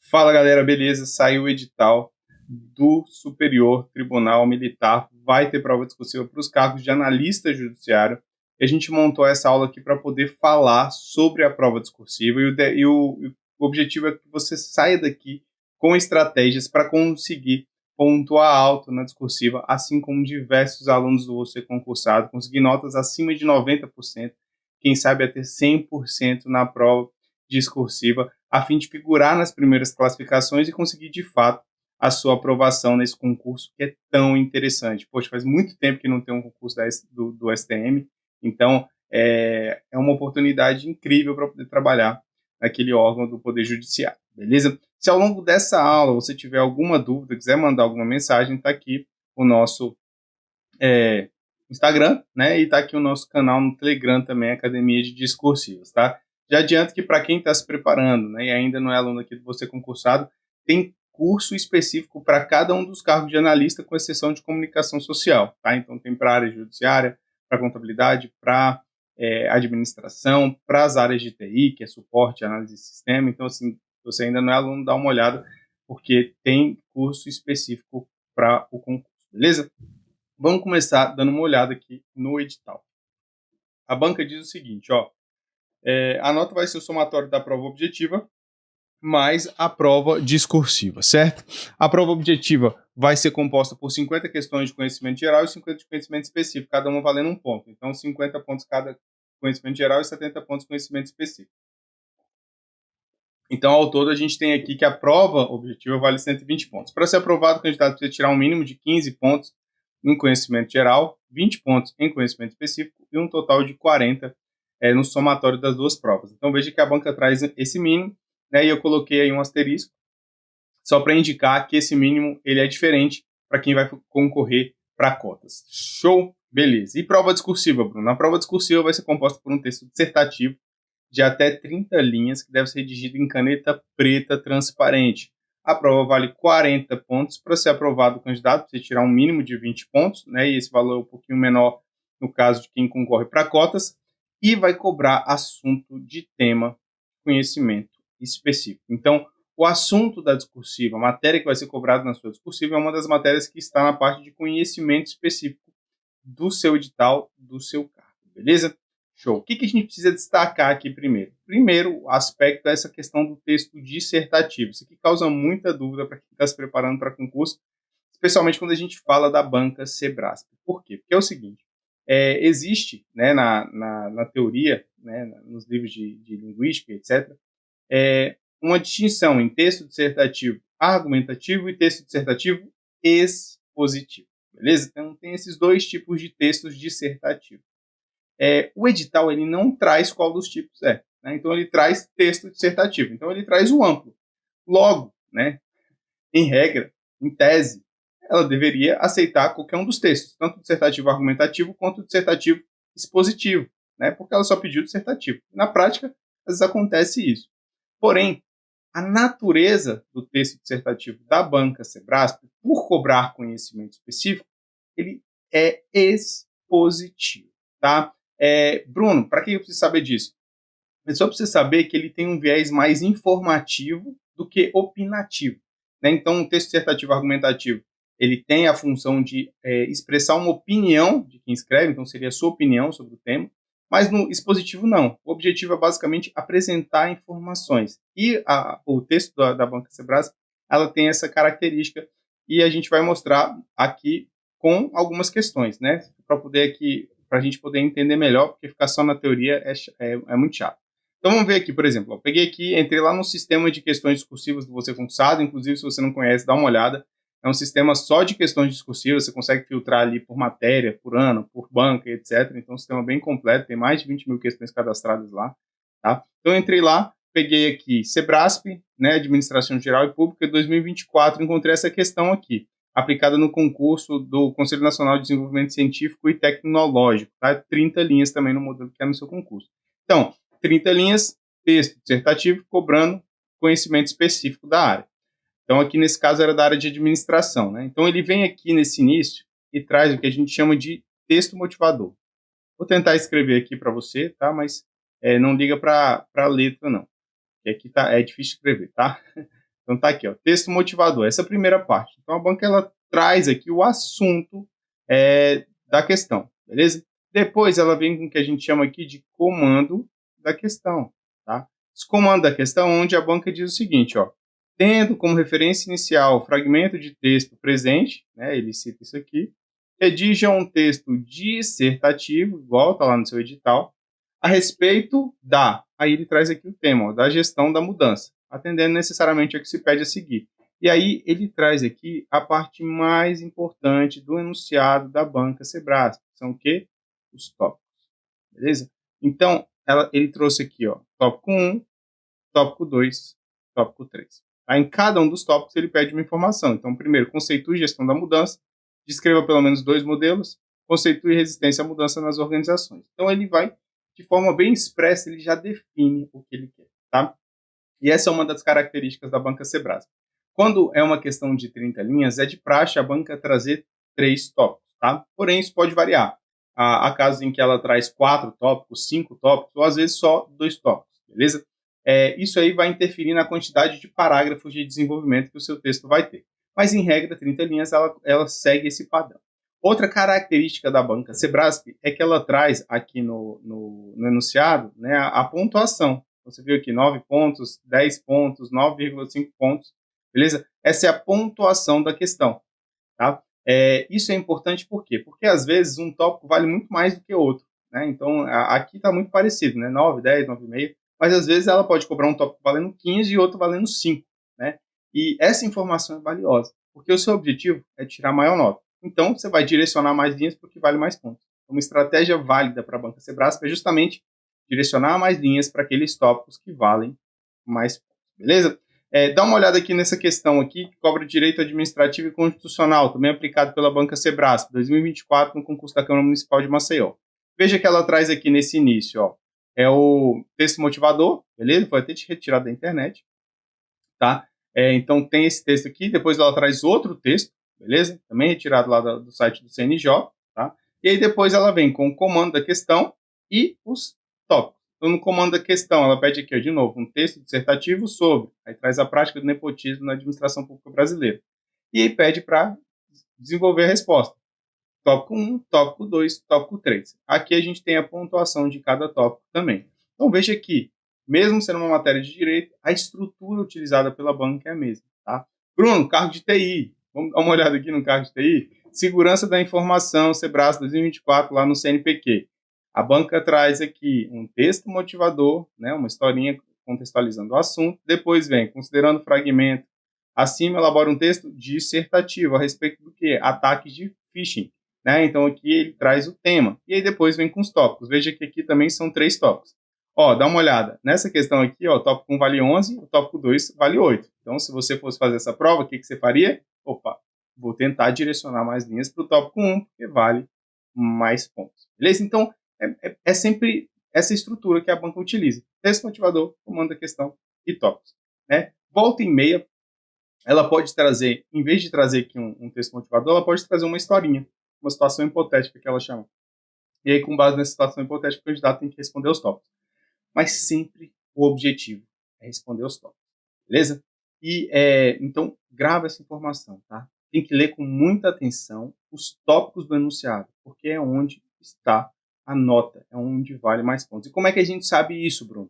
Fala galera, beleza? Saiu o edital do Superior Tribunal Militar. Vai ter prova discursiva para os cargos de analista judiciário. E a gente montou essa aula aqui para poder falar sobre a prova discursiva. E o objetivo é que você saia daqui com estratégias para conseguir pontuar alto na discursiva, assim como diversos alunos do Você Concursado, conseguir notas acima de 90%, quem sabe até 100% na prova discursiva, a fim de figurar nas primeiras classificações e conseguir, de fato, a sua aprovação nesse concurso que é tão interessante. Poxa, faz muito tempo que não tem um concurso do STM, então é uma oportunidade incrível para poder trabalhar naquele órgão do Poder Judiciário, beleza? Se ao longo dessa aula você tiver alguma dúvida, quiser mandar alguma mensagem, está aqui o nosso Instagram, né? E está aqui o nosso canal no Telegram também, Academia de Discursivas, tá? Já adianto que para quem está se preparando, né, e ainda não é aluno aqui do Você Concursado, tem curso específico para cada um dos cargos de analista, com exceção de comunicação social, tá? Então tem para a área judiciária, para contabilidade, para administração, para as áreas de TI, que é suporte, análise de sistema. Então, assim, se você ainda não é aluno, dá uma olhada, porque tem curso específico para o concurso, beleza? Vamos começar dando uma olhada aqui no edital. A banca diz o seguinte, ó, a nota vai ser o somatório da prova objetiva mais a prova discursiva, certo? A prova objetiva vai ser composta por 50 questões de conhecimento geral e 50 de conhecimento específico, cada uma valendo um ponto. Então, 50 pontos cada conhecimento geral e 70 pontos conhecimento específico. Então, ao todo, a gente tem aqui que a prova objetiva vale 120 pontos. Para ser aprovado, o candidato precisa tirar um mínimo de 15 pontos em conhecimento geral, 20 pontos em conhecimento específico e um total de 40 no somatório das duas provas. Então, veja que a banca traz esse mínimo, né, e eu coloquei aí um asterisco, só para indicar que esse mínimo ele é diferente para quem vai concorrer para cotas. Show? Beleza. E prova discursiva, Bruno? A prova discursiva vai ser composta por um texto dissertativo de até 30 linhas, que deve ser redigido em caneta preta transparente. A prova vale 40 pontos. Para ser aprovado o candidato, precisa tirar um mínimo de 20 pontos, né? E esse valor é um pouquinho menor no caso de quem concorre para cotas, e vai cobrar assunto de tema, conhecimento específico. Então, o assunto da discursiva, a matéria que vai ser cobrada na sua discursiva, é uma das matérias que está na parte de conhecimento específico do seu edital, do seu cargo, beleza? Show. O que a gente precisa destacar aqui primeiro? Primeiro, o aspecto é essa questão do texto dissertativo. Isso aqui causa muita dúvida para quem está se preparando para concurso, especialmente quando a gente fala da banca Sebrasp. Por quê? Porque é o seguinte, existe, né, na teoria, né, nos livros de linguística, etc., uma distinção em texto dissertativo argumentativo e texto dissertativo expositivo, beleza? Então, tem esses dois tipos de textos dissertativos. O edital ele não traz qual dos tipos é, né? Então, ele traz texto dissertativo. Então, ele traz o amplo. Logo, né, em regra, em tese, ela deveria aceitar qualquer um dos textos, tanto dissertativo argumentativo quanto dissertativo expositivo, né? Porque ela só pediu dissertativo. Na prática, às vezes acontece isso. Porém, a natureza do texto dissertativo da banca Sebrasp, por cobrar conhecimento específico, ele é expositivo, tá? Bruno, para que eu preciso saber disso? Eu só preciso saber que ele tem um viés mais informativo do que opinativo, né? Então, o texto dissertativo argumentativo, ele tem a função de expressar uma opinião de quem escreve, então seria a sua opinião sobre o tema, mas no expositivo não. O objetivo é basicamente apresentar informações. E o texto da banca Sebrasp, ela tem essa característica e a gente vai mostrar aqui com algumas questões, né? Para a gente poder entender melhor, porque ficar só na teoria é muito chato. Então vamos ver aqui, por exemplo, eu peguei aqui, entrei lá no sistema de questões discursivas do Você Concursado, inclusive se você não conhece, dá uma olhada. É um sistema só de questões discursivas, você consegue filtrar ali por matéria, por ano, por banca, etc. Então é um sistema bem completo, tem mais de 20 mil questões cadastradas lá. Tá? Então eu entrei lá, peguei aqui Sebrasp, né, Administração Geral e Pública 2024, encontrei essa questão aqui, aplicada no concurso do Conselho Nacional de Desenvolvimento Científico e Tecnológico. Tá? 30 linhas também no modelo que é no seu concurso. Então, 30 linhas, texto dissertativo, cobrando conhecimento específico da área. Então, aqui nesse caso era da área de administração, né? Então, ele vem aqui nesse início e traz o que a gente chama de texto motivador. Vou tentar escrever aqui para você, tá? Mas não liga para a letra, não. Porque aqui é difícil escrever, tá? Então tá aqui, ó, texto motivador, essa é a primeira parte. Então a banca ela traz aqui o assunto da questão, beleza? Depois ela vem com o que a gente chama aqui de comando da questão, tá? Esse comando da questão onde a banca diz o seguinte, ó, tendo como referência inicial o fragmento de texto presente, né, ele cita isso aqui, redija um texto dissertativo, igual está lá no seu edital, a respeito aí ele traz aqui o tema, ó, da gestão da mudança, atendendo necessariamente ao que se pede a seguir. E aí ele traz aqui a parte mais importante do enunciado da banca Sebrasp, que são o quê? Os tópicos, beleza? Então, ele trouxe aqui, ó, tópico 1, tópico 2, tópico 3. Aí, em cada um dos tópicos ele pede uma informação. Então, primeiro, conceitue gestão da mudança, descreva pelo menos 2 modelos, conceitue resistência à mudança nas organizações. Então, ele vai, de forma bem expressa, ele já define o que ele quer, tá? E essa é uma das características da banca Sebrasp. Quando é uma questão de 30 linhas, é de praxe a banca trazer 3 tópicos, tá? Porém, isso pode variar. Há casos em que ela traz 4 tópicos, 5 tópicos, ou às vezes só 2 tópicos, beleza? Isso aí vai interferir na quantidade de parágrafos de desenvolvimento que o seu texto vai ter. Mas, em regra, 30 linhas, ela segue esse padrão. Outra característica da banca Sebrasp é que ela traz aqui no enunciado, né, a pontuação. Você viu aqui 9 pontos, 10 pontos, 9,5 pontos, beleza? Essa é a pontuação da questão, tá? Isso é importante por quê? Porque às vezes um tópico vale muito mais do que outro, né? Então aqui está muito parecido, né? 9, 10, 9,5, mas às vezes ela pode cobrar um tópico valendo 15 e outro valendo 5, né? E essa informação é valiosa, porque o seu objetivo é tirar maior nota. Então você vai direcionar mais linhas para o que vale mais pontos. Uma estratégia válida para a banca Sebrasp é justamente direcionar mais linhas para aqueles tópicos que valem mais pontos, beleza? Dá uma olhada aqui nessa questão aqui, que cobra direito administrativo e constitucional, também aplicado pela banca Sebrasp, 2024, no concurso da Câmara Municipal de Maceió. Veja que ela traz aqui nesse início, ó, é o texto motivador, beleza? Foi até retirado da internet, tá? Então tem esse texto aqui, depois ela traz outro texto, beleza? Também retirado lá do site do CNJ, tá? E aí depois ela vem com o comando da questão e os tópicos. Então, no comando da questão, ela pede aqui, ó, de novo, um texto dissertativo sobre, aí traz a prática do nepotismo na administração pública brasileira. E aí pede para desenvolver a resposta. Tópico 1, tópico 2, tópico 3. Aqui a gente tem a pontuação de cada tópico também. Então veja aqui, mesmo sendo uma matéria de direito, a estrutura utilizada pela banca é a mesma, tá? Bruno, cargo de TI. Vamos dar uma olhada aqui no cargo de TI. Segurança da informação, Sebrasp 2024, lá no CNPq. A banca traz aqui um texto motivador, né, uma historinha contextualizando o assunto. Depois vem, considerando o fragmento, acima elabora um texto dissertativo a respeito do que? Ataques de phishing. Né? Então aqui ele traz o tema. E aí depois vem com os tópicos. Veja que aqui também são 3 tópicos. Ó, dá uma olhada. Nessa questão aqui, ó, o tópico 1 vale 11, o tópico 2 vale 8. Então, se você fosse fazer essa prova, o que você faria? Opa, vou tentar direcionar mais linhas para o tópico 1, porque vale mais pontos. Beleza? Então, é sempre essa estrutura que a banca utiliza. Texto motivador, comando da questão e tópicos. Né? Volta e meia, ela pode trazer, em vez de trazer aqui um texto motivador, ela pode trazer uma historinha, uma situação hipotética que ela chama. E aí, com base nessa situação hipotética, o candidato tem que responder os tópicos. Mas sempre o objetivo é responder os tópicos. Beleza? E, então, grava essa informação, tá? Tem que ler com muita atenção os tópicos do enunciado, porque é onde está a nota, é onde vale mais pontos. E como é que a gente sabe isso, Bruno?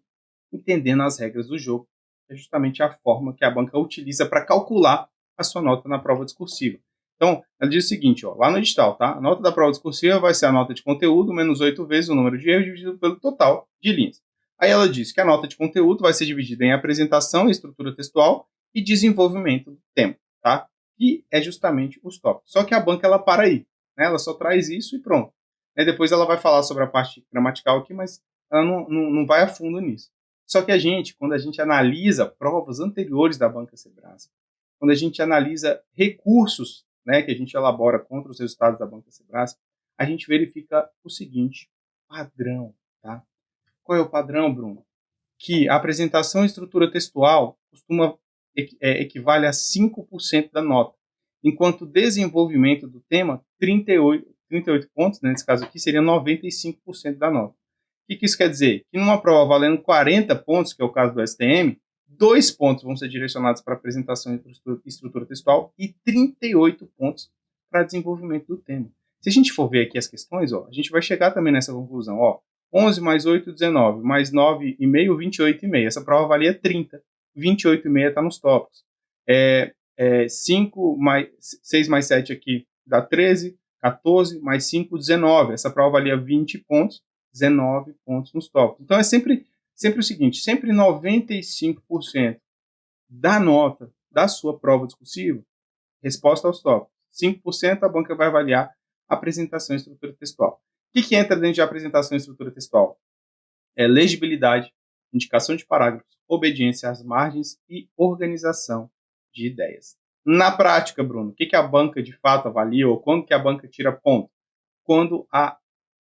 Entendendo as regras do jogo, é justamente a forma que a banca utiliza para calcular a sua nota na prova discursiva. Então, ela diz o seguinte, ó, lá no edital, tá? A nota da prova discursiva vai ser a nota de conteúdo menos 8 vezes o número de erros dividido pelo total de linhas. Aí ela diz que a nota de conteúdo vai ser dividida em apresentação, estrutura textual e desenvolvimento do tema, tá? Que é justamente os tópicos. Só que a banca, ela para aí, né? Ela só traz isso e pronto. Depois ela vai falar sobre a parte gramatical aqui, mas ela não vai a fundo nisso. Só que quando a gente analisa provas anteriores da banca Sebrasp, quando a gente analisa recursos, né, que a gente elabora contra os resultados da banca Sebrasp, a gente verifica o seguinte padrão, tá? Qual é o padrão, Bruno? Que a apresentação e estrutura textual equivale a 5% da nota, enquanto o desenvolvimento do tema, 38 pontos, né, nesse caso aqui, seria 95% da nota. O que isso quer dizer? Que numa prova valendo 40 pontos, que é o caso do STM, 2 pontos vão ser direcionados para apresentação e estrutura textual e 38 pontos para desenvolvimento do tema. Se a gente for ver aqui as questões, ó, a gente vai chegar também nessa conclusão. Ó, 11 mais 8, 19, mais 9,5, 28,5. Essa prova valia 30. 28,5 está nos tópicos. 6 mais 7 aqui dá 13, 14, mais 5, 19. Essa prova valia 20 pontos, 19 pontos nos tópicos. Então é sempre o seguinte, sempre 95% da nota da sua prova discursiva, resposta aos tópicos. 5% a banca vai avaliar apresentação e estrutura textual. O que entra dentro de apresentação e estrutura textual? É legibilidade, indicação de parágrafos, obediência às margens e organização de ideias. Na prática, Bruno, o que a banca de fato avalia ou quando que a banca tira ponto? Quando a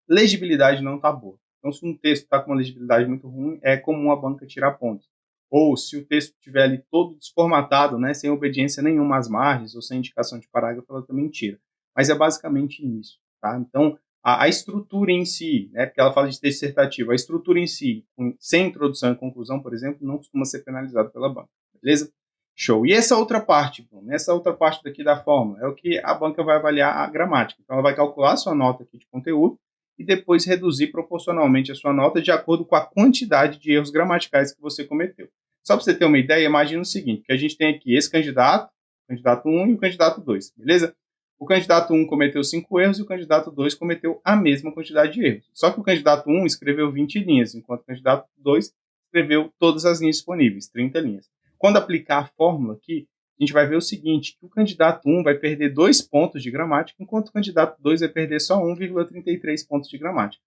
legibilidade não está boa. Então, se um texto está com uma legibilidade muito ruim, é comum a banca tirar pontos. Ou se o texto estiver ali todo desformatado, né, sem obediência nenhuma às margens ou sem indicação de parágrafo, ela também tira. Mas é basicamente isso. Tá? Então, a estrutura em si, né, porque ela fala de texto dissertativo, a estrutura em si, sem introdução e conclusão, por exemplo, não costuma ser penalizada pela banca. Beleza? Show. E essa outra parte, Bruno, essa outra parte daqui da fórmula, é o que a banca vai avaliar a gramática. Então, ela vai calcular a sua nota aqui de conteúdo e depois reduzir proporcionalmente a sua nota de acordo com a quantidade de erros gramaticais que você cometeu. Só para você ter uma ideia, imagina o seguinte, que a gente tem aqui esse candidato, o candidato 1 e o candidato 2, beleza? O candidato 1 cometeu 5 erros e o candidato 2 cometeu a mesma quantidade de erros. Só que o candidato 1 escreveu 20 linhas, enquanto o candidato 2 escreveu todas as linhas disponíveis, 30 linhas. Quando aplicar a fórmula aqui, a gente vai ver o seguinte, que o candidato 1 vai perder 2 pontos de gramática, enquanto o candidato 2 vai perder só 1,33 pontos de gramática.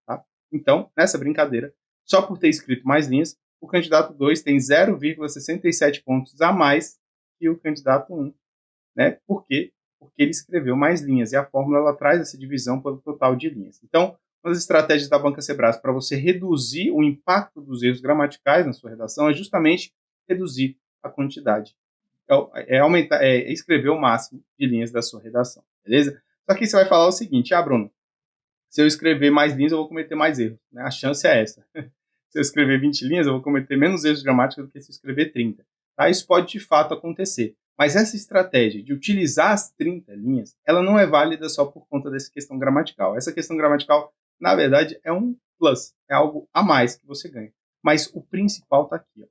Tá? Então, nessa brincadeira, só por ter escrito mais linhas, o candidato 2 tem 0,67 pontos a mais que o candidato 1. Né? Por quê? Porque ele escreveu mais linhas, e a fórmula ela traz essa divisão pelo total de linhas. Então, uma das estratégias da Banca Sebrasp para você reduzir o impacto dos erros gramaticais na sua redação é justamente reduzir a quantidade. Escrever o máximo de linhas da sua redação, beleza? Só que você vai falar o seguinte, Bruno, se eu escrever mais linhas, eu vou cometer mais erros. Né? A chance é essa. Se eu escrever 20 linhas, eu vou cometer menos erros de gramática do que se eu escrever 30. Tá? Isso pode, de fato, acontecer. Mas essa estratégia de utilizar as 30 linhas, ela não é válida só por conta dessa questão gramatical. Essa questão gramatical, na verdade, é um plus. É algo a mais que você ganha. Mas o principal está aqui. Ó.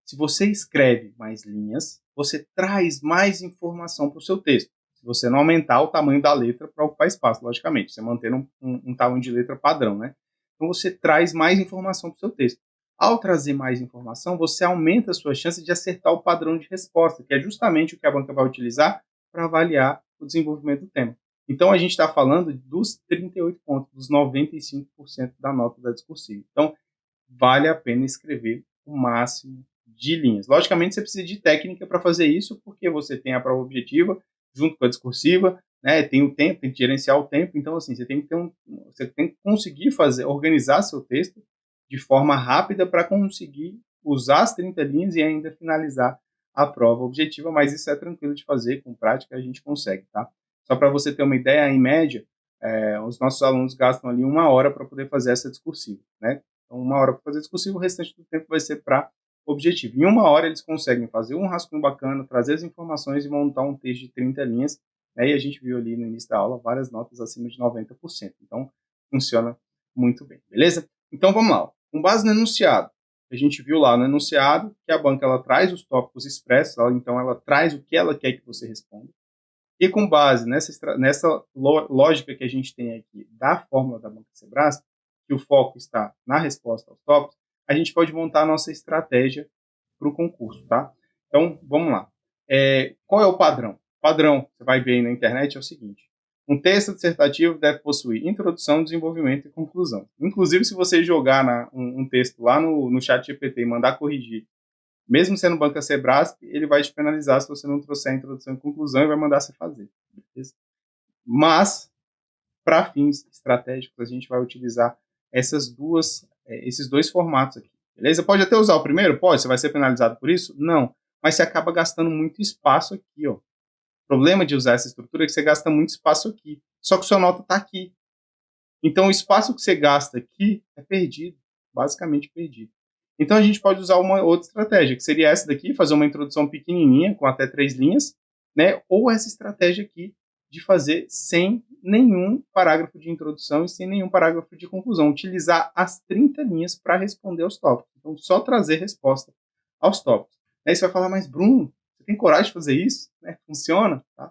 Se você escreve mais linhas, você traz mais informação para o seu texto. Se você não aumentar o tamanho da letra para ocupar espaço, logicamente. Você manter um tamanho de letra padrão, né? Então, você traz mais informação para o seu texto. Ao trazer mais informação, você aumenta a sua chance de acertar o padrão de resposta, que é justamente o que a banca vai utilizar para avaliar o desenvolvimento do tema. Então, a gente está falando dos 38 pontos, dos 95% da nota da discursiva. Então, vale a pena escrever o máximo de linhas. Logicamente, você precisa de técnica para fazer isso, porque você tem a prova objetiva junto com a discursiva, né? Tem o tempo, tem que gerenciar o tempo. Então, assim, você tem que conseguir organizar seu texto de forma rápida para conseguir usar as 30 linhas e ainda finalizar a prova objetiva, mas isso é tranquilo de fazer, com prática a gente consegue, tá? Só para você ter uma ideia, em média, os nossos alunos gastam ali 1 hora para poder fazer essa discursiva, né? Então, 1 hora para fazer discursivo, o restante do tempo vai ser para objetivo. Em 1 hora eles conseguem fazer um rascunho bacana, trazer as informações e montar um texto de 30 linhas, né? E a gente viu ali no início da aula várias notas acima de 90%. Então, funciona muito bem, beleza? Então, vamos lá. Com base no enunciado, a gente viu lá no enunciado que a banca ela traz os tópicos expressos, então ela traz o que ela quer que você responda. E com base nessa lógica que a gente tem aqui da fórmula da Banca Sebrasp, que o foco está na resposta aos tópicos, a gente pode montar a nossa estratégia para o concurso, tá? Então, vamos lá. Qual é o padrão? O padrão, você vai ver aí na internet, é o seguinte. Um texto dissertativo deve possuir introdução, desenvolvimento e conclusão. Inclusive, se você jogar um texto lá no chat GPT e mandar corrigir, mesmo sendo Banca Sebrasp, ele vai te penalizar se você não trouxer a introdução e conclusão e vai mandar você fazer. Beleza? Mas, para fins estratégicos, a gente vai utilizar esses dois formatos aqui. Beleza? Pode até usar o primeiro? Pode. Você vai ser penalizado por isso? Não. Mas você acaba gastando muito espaço aqui, ó. O problema de usar essa estrutura é que você gasta muito espaço aqui. Só que sua nota está aqui. Então, o espaço que você gasta aqui é perdido. Basicamente perdido. Então a gente pode usar uma outra estratégia, que seria essa daqui, fazer uma introdução pequenininha, com até 3 linhas, né? Ou essa estratégia aqui de fazer sem nenhum parágrafo de introdução e sem nenhum parágrafo de conclusão. Utilizar as 30 linhas para responder aos tópicos. Então, só trazer resposta aos tópicos. Aí você vai falar, mas Bruno, você tem coragem de fazer isso? Né? Funciona? Tá?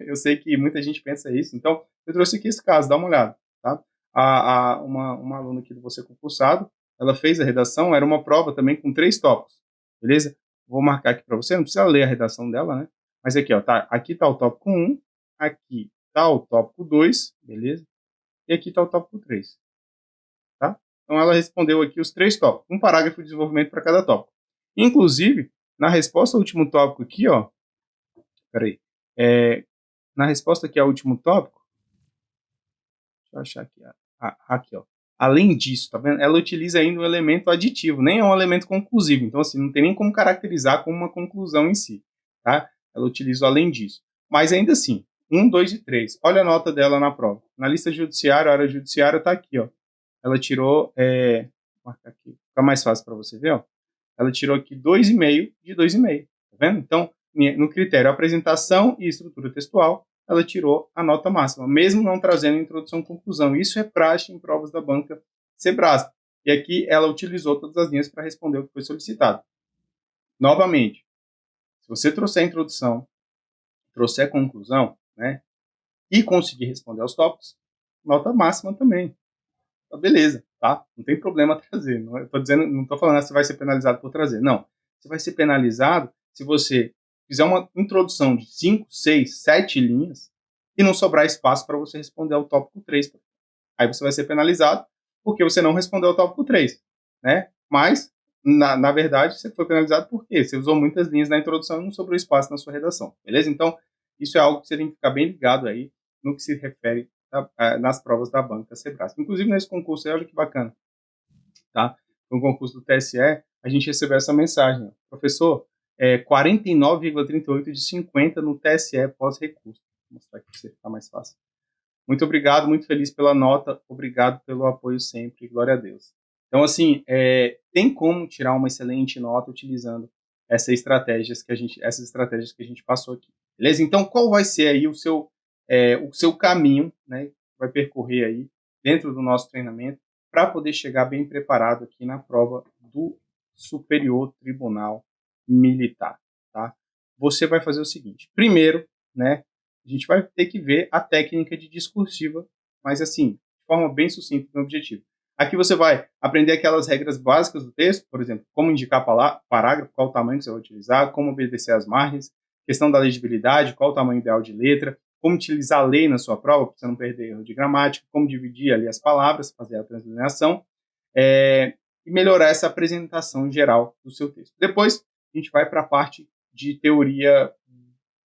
Eu sei que muita gente pensa isso. Então, eu trouxe aqui esse caso, dá uma olhada. Tá? Uma aluna aqui do Você Concursado, ela fez a redação, era uma prova também com 3 tópicos. Beleza? Vou marcar aqui para você, não precisa ler a redação dela, né? Mas aqui, ó, tá, aqui está o tópico 1, aqui está o tópico 2, beleza? E aqui está o tópico 3. Tá? Então ela respondeu aqui os 3 tópicos, um parágrafo de desenvolvimento para cada tópico. Inclusive, na resposta ao último tópico aqui, ó, peraí, na resposta aqui ao último tópico, deixa eu achar aqui, aqui, ó. Além disso, tá vendo? Ela utiliza ainda um elemento aditivo, nem é um elemento conclusivo, então assim, não tem nem como caracterizar como uma conclusão em si, tá? Ela utiliza o além disso. Mas ainda assim, 1, 2 e 3. Olha a nota dela na prova. Na lista judiciária, a área judiciária está aqui, ó. Ela tirou, vou marcar aqui, fica mais fácil para você ver, ó. Ela tirou aqui 2,5 de 2,5, tá vendo? Então, no critério apresentação e estrutura textual, ela tirou a nota máxima, mesmo não trazendo introdução e conclusão. Isso é praxe em provas da banca Sebrasp. E aqui ela utilizou todas as linhas para responder o que foi solicitado. Novamente, se você trouxer a introdução, trouxer a conclusão, né, e conseguir responder aos tópicos, nota máxima também. Tá, beleza, tá? Não tem problema trazer. Não estou falando que você vai ser penalizado por trazer. Não. Você vai ser penalizado se você fizer uma introdução de 5, 6, 7 linhas e não sobrar espaço para você responder ao tópico 3. Aí você vai ser penalizado porque você não respondeu ao tópico 3, né? Mas, na verdade, você foi penalizado porque você usou muitas linhas na introdução e não sobrou espaço na sua redação, beleza? Então, isso é algo que você tem que ficar bem ligado aí no que se refere nas provas da banca Sebrasp. Inclusive, nesse concurso, olha que bacana, tá? No concurso do TSE, a gente recebeu essa mensagem, ó, professor, 49,38 de 50 no TSE pós-recurso. Vou mostrar aqui para você ficar mais fácil. Muito obrigado, muito feliz pela nota, obrigado pelo apoio sempre, glória a Deus. Então, assim, tem como tirar uma excelente nota utilizando essas estratégias que a gente passou aqui, beleza? Então, qual vai ser aí o seu caminho, né, que vai percorrer aí dentro do nosso treinamento para poder chegar bem preparado aqui na prova do Superior Tribunal Militar, tá? Você vai fazer o seguinte, primeiro, né, a gente vai ter que ver a técnica de discursiva, mas assim, de forma bem sucinta e objetiva. Aqui você vai aprender aquelas regras básicas do texto, por exemplo, como indicar parágrafo, qual o tamanho que você vai utilizar, como obedecer às margens, questão da legibilidade, qual o tamanho ideal de letra, como utilizar a lei na sua prova, para você não perder erro de gramática, como dividir ali as palavras, fazer a translineação, e melhorar essa apresentação geral do seu texto. Depois, a gente vai para a parte de teoria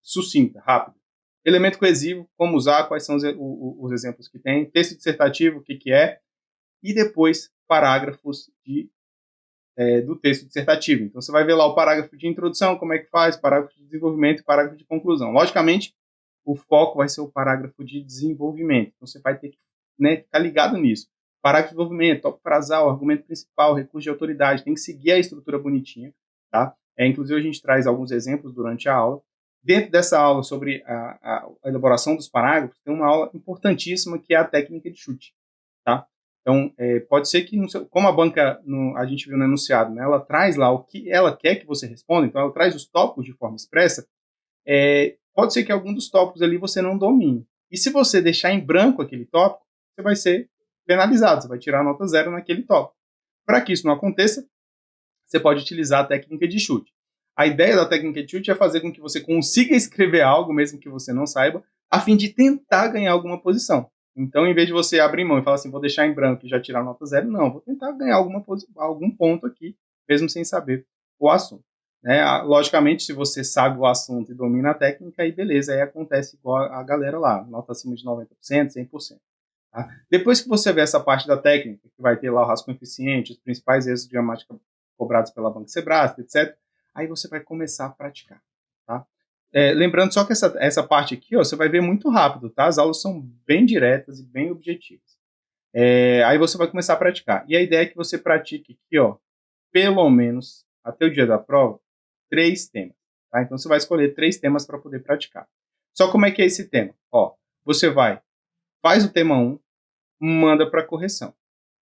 sucinta, rápida. Elemento coesivo, como usar, quais são os exemplos que tem, texto dissertativo, o que é, e depois parágrafos do texto dissertativo. Então, você vai ver lá o parágrafo de introdução, como é que faz, parágrafo de desenvolvimento e parágrafo de conclusão. Logicamente, o foco vai ser o parágrafo de desenvolvimento. Então, você vai ter que, né, ficar ligado nisso. Parágrafo de desenvolvimento, tópico frasal, argumento principal, recurso de autoridade, tem que seguir a estrutura bonitinha, tá? Inclusive, a gente traz alguns exemplos durante a aula. Dentro dessa aula sobre a elaboração dos parágrafos, tem uma aula importantíssima que é a técnica de chute, tá? Então, pode ser que, como a banca, a gente viu no enunciado, né, ela traz lá o que ela quer que você responda, então ela traz os tópicos de forma expressa, pode ser que algum dos tópicos ali você não domine. E se você deixar em branco aquele tópico, você vai ser penalizado, você vai tirar a nota 0 naquele tópico. Para que isso não aconteça, você pode utilizar a técnica de chute. A ideia da técnica de chute é fazer com que você consiga escrever algo, mesmo que você não saiba, a fim de tentar ganhar alguma posição. Então, em vez de você abrir mão e falar assim, vou deixar em branco e já tirar a nota 0, não, vou tentar ganhar algum ponto aqui, mesmo sem saber o assunto. Né? Logicamente, se você sabe o assunto e domina a técnica, aí beleza, aí acontece igual a galera lá, nota acima de 90%, 100%. Tá? Depois que você vê essa parte da técnica, que vai ter lá o rascunho eficiente, os principais erros de gramática cobrados pela Banca Sebrasp, etc., aí você vai começar a praticar. Tá? Lembrando só que essa parte aqui, ó, você vai ver muito rápido, tá? As aulas são bem diretas e bem objetivas. Aí você vai começar a praticar. E a ideia é que você pratique aqui, ó, pelo menos, até o dia da prova, 3 temas. Tá? Então, você vai escolher 3 temas para poder praticar. Só como é que é esse tema? Ó, você faz o tema 1, manda para a correção.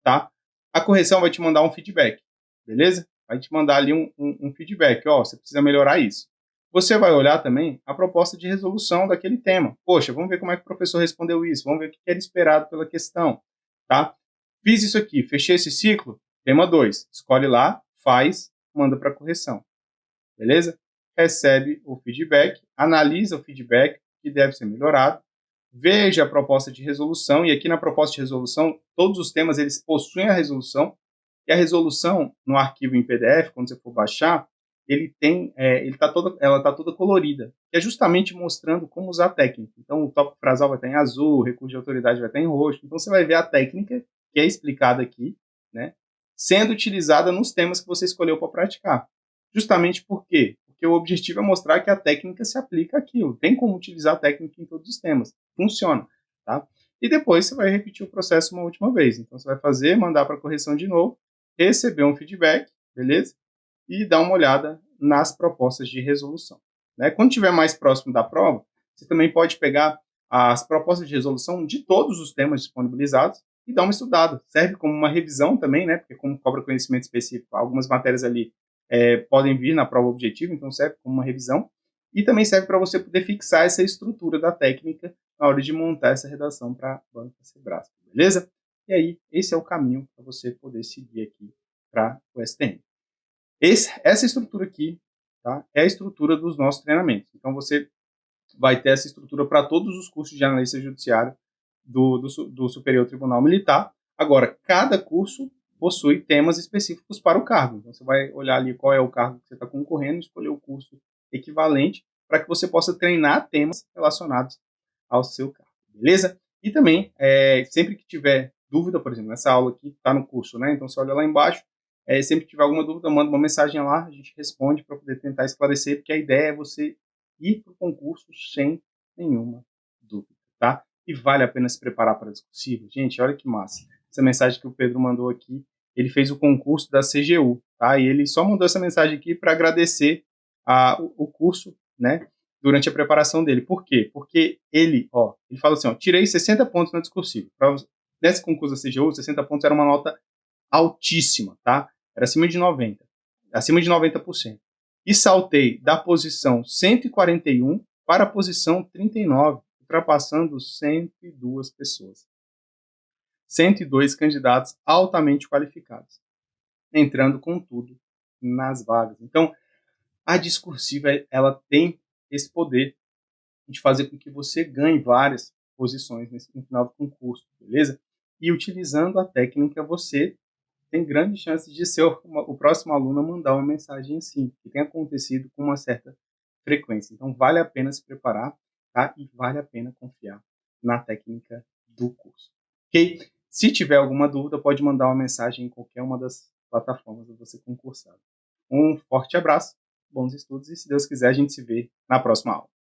Tá? A correção vai te mandar um feedback, beleza? Vai te mandar ali um feedback. Ó, você precisa melhorar isso. Você vai olhar também a proposta de resolução daquele tema. Poxa, vamos ver como é que o professor respondeu isso. Vamos ver o que era esperado pela questão. Tá? Fiz isso aqui, fechei esse ciclo. Tema 2. Escolhe lá, faz, manda para correção. Beleza? Recebe o feedback, analisa o feedback, que deve ser melhorado. Veja a proposta de resolução, e aqui na proposta de resolução, todos os temas eles possuem a resolução, e a resolução no arquivo em PDF, quando você for baixar, ela está toda colorida, que é justamente mostrando como usar a técnica. Então, o tópico frasal vai estar em azul, o recurso de autoridade vai estar em roxo. Então, você vai ver a técnica que é explicada aqui, né, sendo utilizada nos temas que você escolheu para praticar. Justamente por quê? Porque o objetivo é mostrar que a técnica se aplica àquilo. Tem como utilizar a técnica em todos os temas. Funciona, tá? E depois você vai repetir o processo uma última vez. Então, você vai fazer, mandar para correção de novo, receber um feedback, beleza? E dar uma olhada nas propostas de resolução. Né? Quando estiver mais próximo da prova, você também pode pegar as propostas de resolução de todos os temas disponibilizados e dar uma estudada. Serve como uma revisão também, né? Porque como cobra conhecimento específico, algumas matérias ali podem vir na prova objetiva, então serve como uma revisão. E também serve para você poder fixar essa estrutura da técnica na hora de montar essa redação para a banca Sebrasp, beleza? E aí, esse é o caminho para você poder seguir aqui para o STM. Essa estrutura aqui, tá, é a estrutura dos nossos treinamentos. Então, você vai ter essa estrutura para todos os cursos de analista judiciário do Superior Tribunal Militar. Agora, cada curso possui temas específicos para o cargo. Então, você vai olhar ali qual é o cargo que você está concorrendo, escolher o curso equivalente para que você possa treinar temas relacionados ao seu cargo, beleza? E também, sempre que tiver dúvida, por exemplo, nessa aula aqui está no curso, né? Então, você olha lá embaixo, sempre que tiver alguma dúvida, manda uma mensagem lá, a gente responde para poder tentar esclarecer, porque a ideia é você ir para o concurso sem nenhuma dúvida, tá? E vale a pena se preparar para a discursiva. Gente, olha que massa. Essa mensagem que o Pedro mandou aqui, ele fez o concurso da CGU, tá? E ele só mandou essa mensagem aqui para agradecer o curso, né? Durante a preparação dele. Por quê? Porque ele fala assim, tirei 60 pontos na discursiva. Nesse concurso da CGU, 60 pontos era uma nota altíssima, tá? Era acima de 90%. E saltei da posição 141 para a posição 39, ultrapassando 102 pessoas. 102 candidatos altamente qualificados, entrando com tudo nas vagas. Então, a discursiva, ela tem esse poder de fazer com que você ganhe várias posições no final do concurso, beleza? E utilizando a técnica, você tem grande chance de ser o próximo aluno a mandar uma mensagem assim, que tem acontecido com uma certa frequência. Então, vale a pena se preparar, tá? E vale a pena confiar na técnica do curso. Ok? Se tiver alguma dúvida, pode mandar uma mensagem em qualquer uma das plataformas de você concursado. Um forte abraço, bons estudos e, se Deus quiser, a gente se vê na próxima aula.